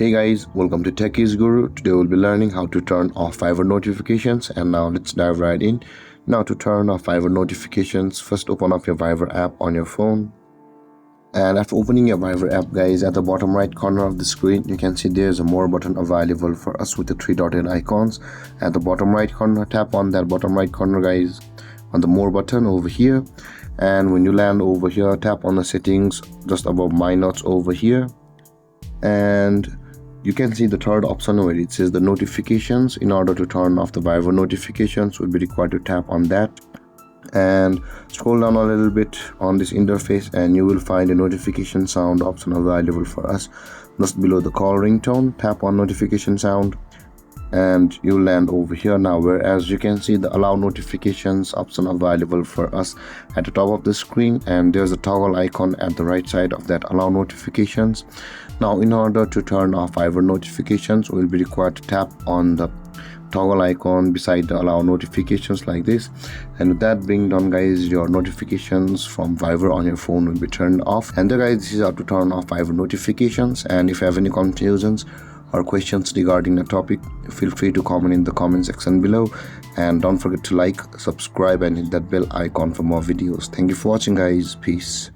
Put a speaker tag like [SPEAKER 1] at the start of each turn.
[SPEAKER 1] Hey guys, welcome to Techies Guru. Today we'll be learning how to turn off Fiverr notifications, and now let's dive right in. Now to turn off Fiverr notifications, first open up your Fiverr app on your phone. And after opening your Fiverr app, guys, at the bottom right corner of the screen, you can see there's a more button available for us with the three dotted icons. At the bottom right corner, tap on that bottom right corner, guys, on the more button over here. And when you land over here, tap on the settings just above my notes over here. And you can see the third option where it says the notifications. In order to turn off the Fiverr notifications, we'll be required to tap on that and scroll down a little bit on this interface, and you will find a notification sound option available for us just below the call ringtone. Tap on notification sound and you land over here. Now, whereas you can see the allow notifications option available for us at the top of the screen, and there's a toggle icon at the right side of that allow notifications. Now, in order to turn off Fiverr notifications, we'll be required to tap on the toggle icon beside the allow notifications like this, and with that being done, guys, your notifications from Fiverr on your phone will be turned off. And guys, this is how to turn off Fiverr notifications. And if you have any confusions or questions regarding the topic, feel free to comment in the comment section below, and don't forget to like, subscribe and hit that bell icon for more videos. Thank you for watching, guys. Peace.